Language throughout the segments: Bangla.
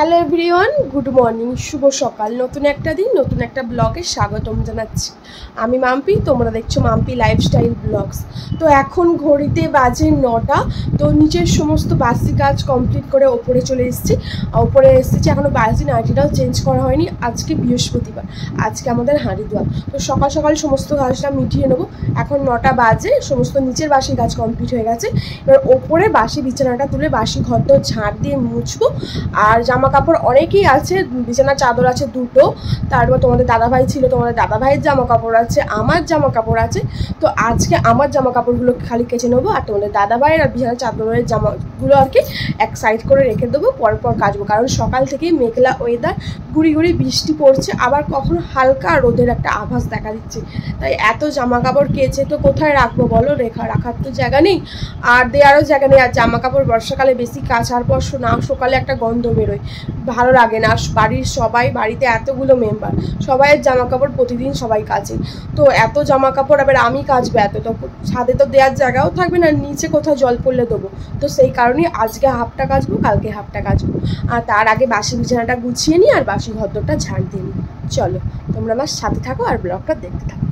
হ্যালো এভরিওয়ান, গুড মর্নিং, শুভ সকাল। নতুন একটা দিন, নতুন একটা ব্লগে স্বাগতম জানাচ্ছি। আমি মাম্পি, তোমরা দেখছো মাম্পি লাইফস্টাইল ব্লগস। তো এখন ঘড়িতে বাজে 9টা। তো নিচের সমস্ত বাসি কাজ কমপ্লিট করে ওপরে চলে এসেছি। ওপরে এসেছি, এখনও বাসি নাইটিটাও চেঞ্জ করা হয়নি। আজকে বৃহস্পতিবার, আজকে আমাদের হাঁড়ি দেওয়া। তো সকাল সকাল সমস্ত কাজটা মিটিয়ে নেবো। এখন 9টা বাজে, সমস্ত নিচের বাসি কাজ কমপ্লিট হয়ে গেছে। এবার ওপরে বাসি বিছানাটা তুলে বাসি ঘরদোর ঝাঁট দিয়ে মুছবো। আর জামা কাপড় অনেকেই আছে, বিছানার চাদর আছে দুটো, তারপর তোমাদের দাদাভাই ছিল, তোমাদের দাদাভাইয়ের জামা কাপড় আছে, আমার জামা কাপড় আছে। তো আজকে আমার জামা কাপড়গুলো খালি কেচে নেবো, আর তোমাদের দাদাভাইয়ের আর বিছানার চাদরের জামাগুলো আর কি এক সাইড করে রেখে দেবো, পর কাচবো। কারণ সকাল থেকেই মেঘলা ওয়েদার, গুড়ি গুড়ি বৃষ্টি পড়ছে, আবার কখনো হালকা রোদের একটা আভাস দেখা দিচ্ছে। তাই এত জামা কাপড় কেচে তো কোথায় রাখবো বলো, রাখার তো জায়গা নেই, আর দেওয়ারও জায়গা নেই। আর জামা কাপড় বর্ষাকালে বেশি কাচার পর না সকালে একটা গন্ধ বেরোয়, ভালো লাগে না। বাড়ির সবাই, বাড়িতে এতগুলো মেম্বার, সবাইয়ের জামা কাপড় প্রতিদিন সবাই কাচে। তো এত জামা কাপড় আবার আমি কাচবো এত, তো ছাদে তো দেওয়ার জায়গাও থাকবে না, নিচে কোথাও জল পড়লে দেবো। তো সেই কারণেই আজকে হাফটা কাচবো, কালকে হাফটা কাচবো। আর তার আগে বাসি বিছানাটা গুছিয়ে নিই আর বাসি ঘরদোরটা ঝাড় দিয়ে নিই। চলো তোমরা আমার সাথে থাকো আর ব্লগটা দেখতে থাকো।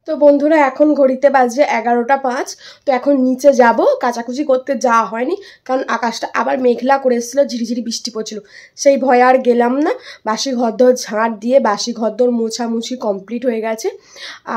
তো বন্ধুরা, এখন ঘড়িতে বাজে 11টা 5। তো এখন নিচে যাব, কাচাকুচি করতে যাওয়া হয়নি, কারণ আকাশটা আবার মেঘলা করে এসেছিলো, ঝিরিঝিরি বৃষ্টি পড়ছিল, সেই ভয়ে আর গেলাম না। বাসি ঘরদোর ঝাঁট দিয়ে বাসি ঘরদোর মোছামুছি কমপ্লিট হয়ে গেছে।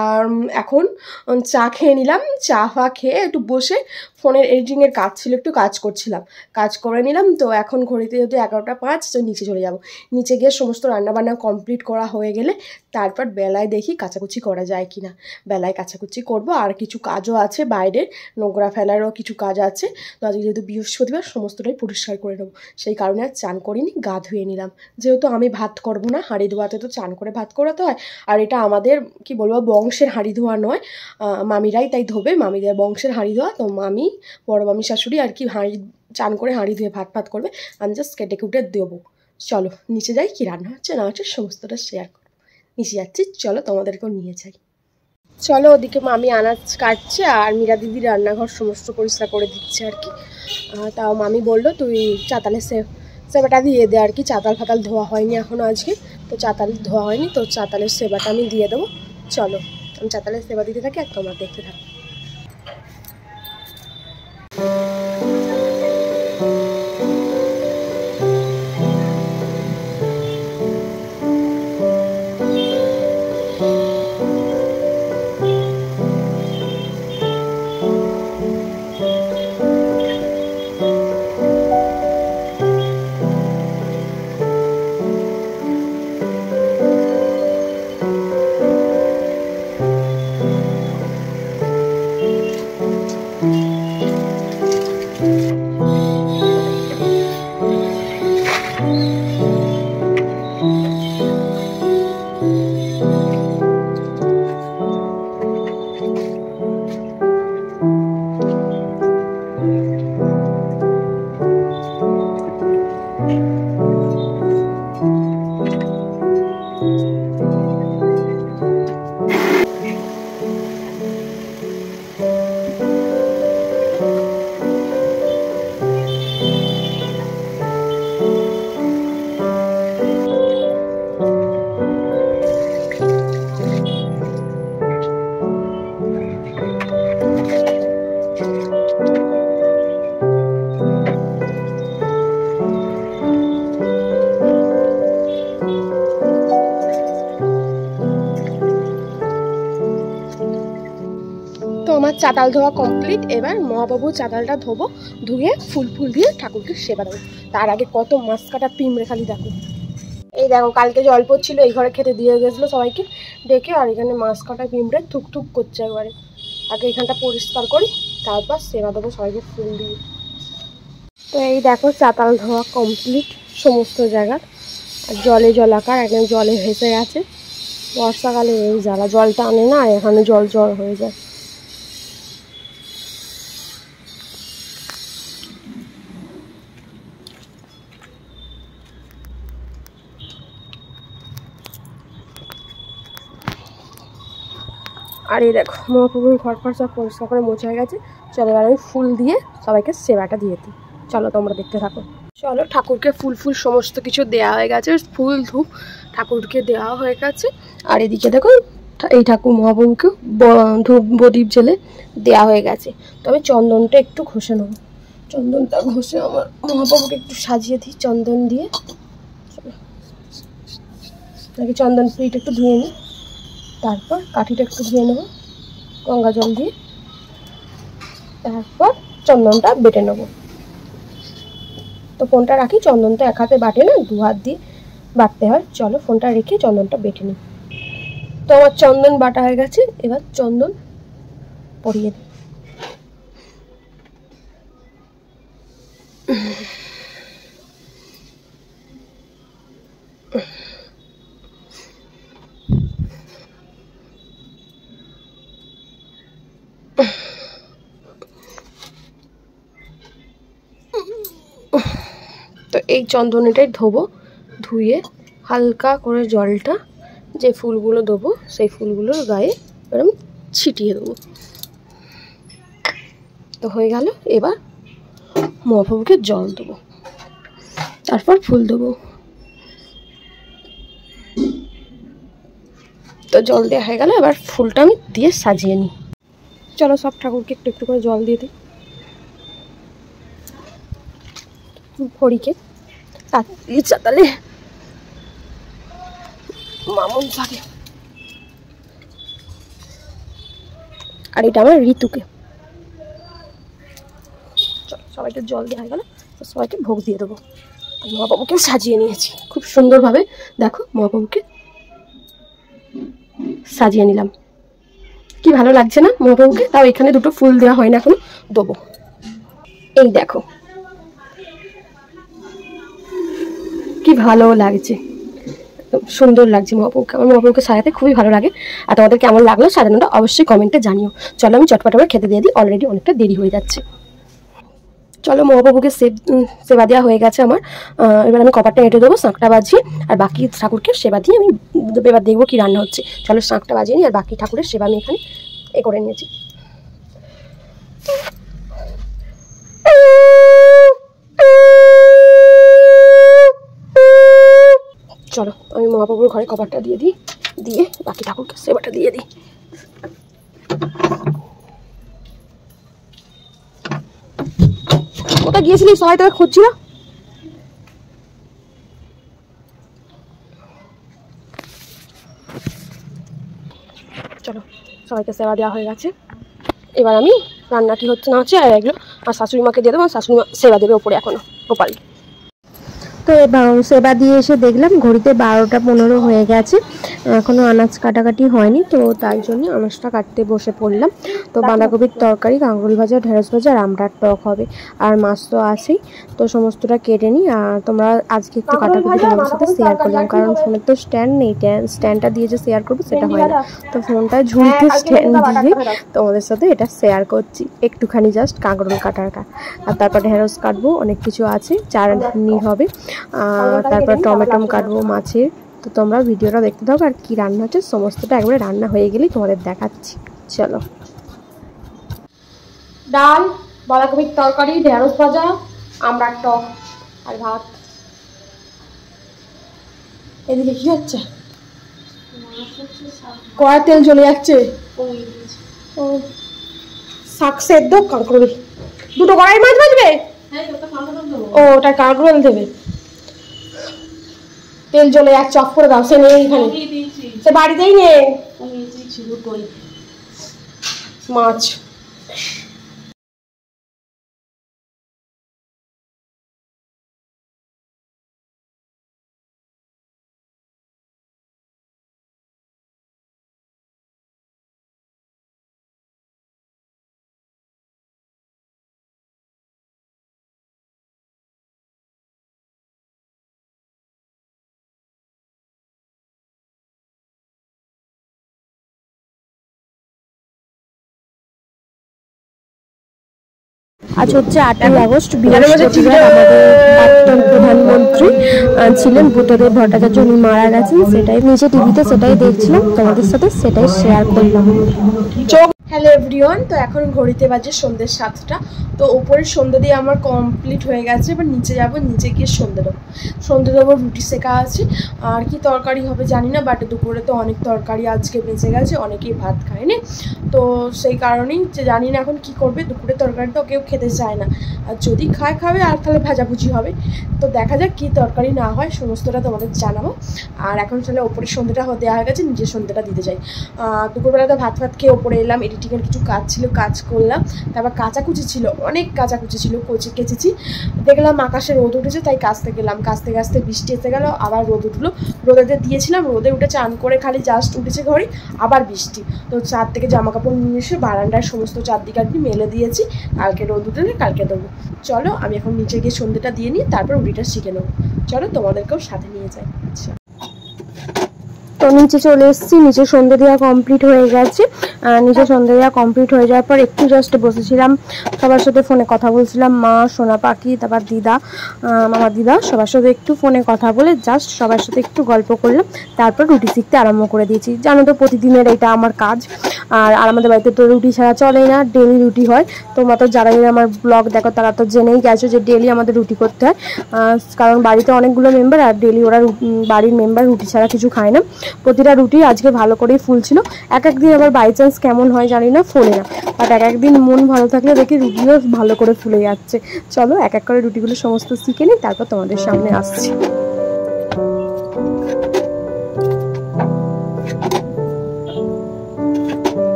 আর এখন চা খেয়ে নিলাম, চা ফা খেয়ে একটু বসে ফোনের এডিটিংয়ের কাজ ছিল, একটু কাজ করছিলাম, কাজ করে নিলাম। তো এখন ঘড়িতে যেহেতু 11টা 5, তো নিচে চলে যাব। নিচে গিয়ে সমস্ত রান্নাবান্না কমপ্লিট করা হয়ে গেলে তারপর বেলায় দেখি কাচাকুচি করা যায় কি না। বেলায় কাচাকুচি করব, আর কিছু কাজও আছে বাইরের, নোংরা ফেলারও কিছু কাজ আছে। তো আজকে যেহেতু বৃহস্পতিবার সমস্তটাই পরিষ্কার করে নেবো, সেই কারণে আর চান করিনি, গা ধুয়ে নিলাম। যেহেতু আমি ভাত করবো না, হাঁড়ি ধোয়াতে তো চান করে ভাত করাতে হয়, আর এটা আমাদের কি বলবো বংশের হাঁড়ি ধোয়া নয়, মামিরাই তাই ধোবে, মামিদের বংশের হাঁড়ি ধোয়া। তো মামি, বড় মামি শাশুড়ি আর কি চান করে হাঁড়ি ধুয়ে ভাত করবে, আমি জাস্ট কেটে কুটে দেবো। চলো নিচে যাই, কি রান্না হচ্ছে না হচ্ছে সমস্তটা শেয়ার করো। নিচে যাচ্ছি, চলো তোমাদেরকেও নিয়ে যাই। চলো, ওদিকে মামি আনাজ কাটছে আর মীরা দিদি রান্নাঘর সমস্ত পরিষ্কার করে দিচ্ছে আর কি। তাও মামি বললো তুই চাতালে সেবাটা দিয়ে দে আর কি, চাতাল ফাতাল ধোয়া হয়নি এখনও আজকে, তো চাতাল ধোয়া হয়নি, তো চাতালের সেবাটা আমি দিয়ে দেবো। চলো আমি চাতালের সেবা দিতে থাকি আর তোমরা দেখতে থাকি। আমার চাতাল ধোয়া কমপ্লিট। এবার মহাবাবু চাতালটা ধোবো, ধুয়ে ফুল দিয়ে ঠাকুরকে সেবা দেবো। তার আগে কত মাছ কাটা পিঁমড়ে খালি দেখো। এই দেখো কালকে জল পড়ছিল, এই ঘরে খেতে দিয়ে গেছিলো সবাইকে ডেকে, আর এখানে মাছ কাটা পিঁমড়ে থুক করছে একবারে। আগে এখানটা পরিষ্কার করি, তারপর সেবা দেবো সবাইকে ফুল দিয়ে। তো এই দেখো চাতাল ধোয়া কমপ্লিট সমস্ত জায়গা, আর জলাকার একদম জলে ভেসে গেছে। বর্ষাকালে এই জ্বালা, জলটা আনে না, এখানে জল হয়ে যায়। আর এই দেখো মহাপ্রভুর ঘর সব পরিষ্কার করে মোছা হয়ে গেছে। চলো এবার আমি ফুল দিয়ে সবাইকে সেবাটা দিয়ে দিই। চলো তোমরা দেখতে থাকো। চলো ঠাকুরকে ফুল সমস্ত কিছু দেওয়া হয়ে গেছে, ফুল ধূপ ঠাকুরকে দেওয়া হয়ে গেছে। আর এদিকে দেখো এই ঠাকুর মহাপ্রভুকে ধূপ প্রদীপ জেলে দেওয়া হয়ে গেছে। তো আমি চন্দনটা একটু ঘষে নেবো, চন্দনটা ঘষে আমার মহাপ্রভুকে একটু সাজিয়ে দিই চন্দন দিয়ে। নাকি চন্দন প্লেট একটু ধুয়ে নিই, তারপর কাঠিটা একটু ধুয়ে নেবো গঙ্গা জল দিয়ে, তারপর চন্দনটা বেটে নেবো। তো ফোনটা রাখি, চন্দনটা এক হাতে বাটে না, 2 হাত দিয়ে বাটতে হয়। চলো ফোনটা রেখে চন্দনটা বেটে নিই। তো আমার চন্দন বাটা হয়ে গেছে, এবার চন্দন পরিয়ে দিই। তো এই চন্দনটাই ধোবো, ধুয়ে হালকা করে জলটা যে ফুলগুলো দেবো সেই ফুলগুলোর গায়ে এরকম ছিটিয়ে দেবো। তো হয়ে গেল। এবার মহাপ্রভুকে জল দেবো, তারপর ফুল দেবো। তো জল দেওয়া হয়ে গেল, এবার ফুলটা আমি দিয়ে সাজিয়ে নিই। চলো সব ঠাকুরকে একটু করে জল দিয়ে দিই। ঘড়িকে চাতালে মামুন থাকে, আর এটা আমার ঋতুকে। সবাইকে জল দেওয়া হয়ে গেল, তো সবাইকে ভোগ দিয়ে দেবো। আর মহাপ্রভুকেও সাজিয়ে নিয়েছি খুব সুন্দরভাবে, দেখো মহাপ্রভুকে সাজিয়ে নিলাম, কি ভালো লাগছে না মহাপ্রভুকে। তাও এখানে দুটো ফুল দেওয়া হয় না, এখনো দেবো। এই দেখো কি ভালো লাগছে, সুন্দর লাগছে মহাপ্রভুকে। আমার মহাপ্রভুকে সাজাতে খুবই ভালো লাগে। আর তোমাদের কেমন লাগলো সাজানোটা অবশ্যই কমেন্টে জানিও। চলো আমি চটপট করে খেতে দিয়ে দিই, অলরেডি অনেকটা দেরি হয়ে যাচ্ছে। চলো মহাপ্রভুকে সেবা দেওয়া হয়ে গেছে আমার। এবার আমি কপারটা এঁটে দেবো, শাঁখটা বাজিয়ে, আর বাকি ঠাকুরকে সেবা দিয়ে আমি এবার দেখবো কি রান্না হচ্ছে। চলো শাঁখটা বাজিয়ে নিই, আর বাকি ঠাকুরের সেবা আমি এখানে করে নিয়েছি। চলো আমি মহাপ্রভুর ঘরে কপারটা দিয়ে দিই, দিয়ে বাকি ঠাকুরকে সেবাটা দিয়ে দিই। কোথায় গিয়েছিলি, সবাই তোকে খুঁজছিল। চলো সবাইকে সেবা দেওয়া হয়ে গেছে, এবার আমি রান্না কি হচ্ছে না হচ্ছে আর এগুলো আর শাশুড়ি মাকে দিয়ে দেবো। শাশুড়ি মা সেবা দেবে ওপরে এখনো গোপাল। তো এবার সেবা দিয়ে এসে দেখলাম ঘড়িতে 12টা 15 হয়ে গেছে, এখনও আনাজ কাটাকাটি হয়নি, তো তাই জন্য আনাজটা কাটতে বসে পড়লাম। তো বাঁধাকপির তরকারি, কাঁকরোল ভাজা, ঢেঁড়স ভাজা আর আমড়ার টক হবে, আর মাছ তো আছেই। তো সমস্তটা কেটে নিই। আর তোমরা আজকে একটু কাটাকুটি তোমাদের সাথে শেয়ার করলাম, কারণ ফোনের তো স্ট্যান্ড নেই, স্ট্যান্ডটা দিয়ে যে শেয়ার করবো সেটা হয় না। তো ফোনটা ঝুলতে স্ট্যান্ড দিয়ে তোমাদের সাথে এটা শেয়ার করছি, একটুখানি জাস্ট কাঁকরোল কাটার। আর তারপর ঢেঁড়স কাটবো, অনেক কিছু আছে, চাটনি হবে, তারপর টমেটো কাটবো মাছের। তো তোমরা ভিডিওটা দেখতে থাকো, আর কি রান্না হচ্ছে সমস্তটা একবারে রান্না হয়ে গেলেই তোমাদের দেখাচ্ছি। চলো, ডাল, বাঁধাকপির তরকারি, ঢেঁড়স ভাজা, আমড়ার টক আর ভাত। এদিকে কি হচ্ছে, কড়াই তেল জ্বলে যাচ্ছে। ও শাক সেদ্ধ, কাঁকরোল, দুটো কড়াই মাছ ভাজবে। ও ওটা কাঁকরোল দেবে, তেল জ্বলে যাচ্ছে, অফ করে দাও। সে নেই এখানে, সে বাড়িতেই নেই মাছ। আজ হচ্ছে 8ই আগস্ট, বৃহস্পতিবার। আমাদের প্রাক্তন প্রধানমন্ত্রী ছিলেন বুদ্ধদেব ভট্টাচার্য, উনি মারা গেছেন, সেটাই নিচে টিভিতে সেটাই দেখছিলাম, তোমাদের সাথে সেটাই শেয়ার করলাম। হ্যালো এভরিওয়ান, তো এখন ঘড়িতে বাজে সন্ধ্যে 7টা। তো ওপরের সন্ধ্যে দিয়ে আমার কমপ্লিট হয়ে গেছে, এবার নিচে যাব, নিচে গিয়ে সন্ধ্যে দেবো। রুটি সেকা আছে, আর কি তরকারি হবে জানি না, বাট দুপুরে তো অনেক তরকারি আজকে বেঁচে গেছে, অনেকেই ভাত খায়নি, তো সেই কারণেই যে জানি না এখন কি করবে। দুপুরে তরকারি তো কেউ খেতে চায় না, আর যদি খাবে, আর তাহলে ভাজাভুজি হবে। তো দেখা যাক কী তরকারি না হয়, সমস্তটা তোমাদের জানাবো। আর এখন তাহলে ওপরের সন্ধ্যেটা দেওয়া হয়ে গেছে, নিজের সন্ধ্যেটা দিতে যাই। দুপুরবেলাতে ভাত খেয়ে ওপরে এলাম, এডিটিংয়ের কিছু কাজ ছিল, কাজ করলাম। তারপর কাচাকুচি ছিল, অনেক কাচাকুচি ছিল, কেচেছি। দেখলাম আকাশে রোদ উঠেছে, তাই কাচতে গেলাম। কাচতে বৃষ্টি এসে গেল, আবার রোদ উঠলো। রোদেতে দিয়েছিলাম, রোদে উঠে চান করে খালি জাস্ট উঠেছে ঘরে, আবার বৃষ্টি। তো চার থেকে জামা কাপড় নিয়ে এসে বারান্দার সমস্ত চারদিকে আর কি মেলে দিয়েছি, কালকে রোদ উঠলে কালকে দেবো। চলো আমি এখন নিচে গিয়ে সন্ধ্যেটা দিয়ে নিই, তারপর রুটিটা শিখে নেবো। চলো তোমাদেরকেও সাথে নিয়ে যাই। আচ্ছা, তো নিচে চলে এসেছি, নিচে সন্ধ্যে দেওয়া কমপ্লিট হয়ে গেছে। নিচে সন্ধ্যে দেওয়া কমপ্লিট হয়ে যাওয়ার পর একটু জাস্ট বসেছিলাম, সবার সাথে ফোনে কথা বলছিলাম। মা, সোনা পাখি, তারপর দিদা, মামা দিদা, সবার সাথে একটু ফোনে কথা বলে জাস্ট সবার সাথে একটু গল্প করলাম। তারপর রুটি শিখতে আরম্ভ করে দিয়েছি। জানো তো প্রতিদিনের এটা আমার কাজ, আর আমাদের বাড়িতে তো রুটি ছাড়া চলেই না, ডেলি রুটি হয়। তোমরা তো যারা আমার ব্লগ দেখো তারা তো জেনেই গেছো যে ডেলি আমাদের রুটি করতে হয়, কারণ বাড়িতে অনেকগুলো মেম্বার, আর ডেলি ওরা বাড়ির মেম্বার রুটি ছাড়া কিছু খায় না। প্রতিটা রুটি আজকে ভালো করেই ফুলছিল। একদিন আবার বাই চান্স কেমন হয় জানি না, ফোলে না, বাট একদিন মন ভালো থাকলে দেখি রুটিও ভালো করে ফুলে যাচ্ছে। চলো এক এক করে রুটিগুলো সমস্ত শিখে নিই, তারপর তোমাদের সামনে আসছি।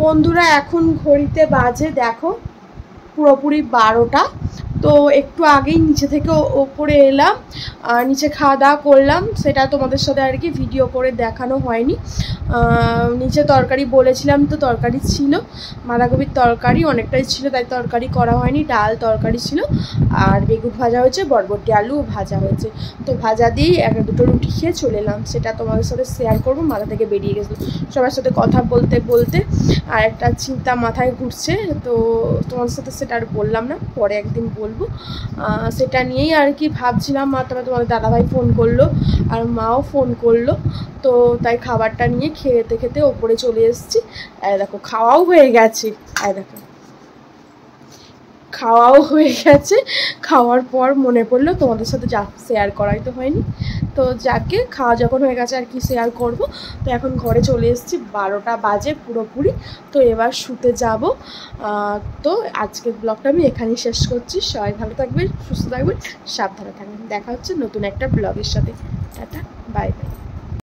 বন্ধুরা এখন ঘড়িতে বাজে দেখো পুরোপুরি 12টা। তো একটু আগেই নিচে থেকে ওপরে এলাম, নিচে খাওয়া দাওয়া করলাম, সেটা তোমাদের সাথে আর কি ভিডিও করে দেখানো হয়নি। নিচে তরকারি বলেছিলাম, তো তরকারি ছিল বাঁধাকপির তরকারি অনেকটাই ছিল, তাই তরকারি করা হয়নি, ডাল তরকারি ছিল, আর বেগুন ভাজা হয়েছে, বরবটি আলু ভাজা হয়েছে। তো ভাজা দিয়েই দুটো রুটি খেয়ে চলে এলাম, সেটা তোমাদের সাথে শেয়ার করবো। মাথা থেকে বেরিয়ে গেছিলো সবার সাথে কথা বলতে বলতে, আর একটা চিন্তা মাথায় ঘুরছে, তো তোমাদের সাথে সেটা আর বললাম না, পরে একদিন বলবো। সেটা নিয়েই আর কি ভাবছিলাম। তারপরে তোমাদের দাদাভাই ফোন করলো আর মাও ফোন করলো, তো তাই খাবারটা নিয়ে খেতে খেতে ওপরে চলে এসেছি। দেখো খাওয়াও হয়ে গেছে, দেখো খাওয়াও হয়ে গেছে। খাওয়ার পর মনে পড়লো তোমাদের সাথে যা শেয়ার করাই তো হয়নি, তো যাকে খাওয়া যখন হয়ে গেছে আর কি শেয়ার করব। তো এখন ঘরে চলে এসেছি, 12টা বাজে পুরোপুরি। তো এবার শুতে যাব। তো আজকের ব্লগটা আমি এখানেই শেষ করছি। সবাই ভালো থাকবেন, সুস্থ থাকবেন, সাবধানে থাকবেন। দেখা হচ্ছে নতুন একটা ব্লগের সাথে। Tata, bye bye.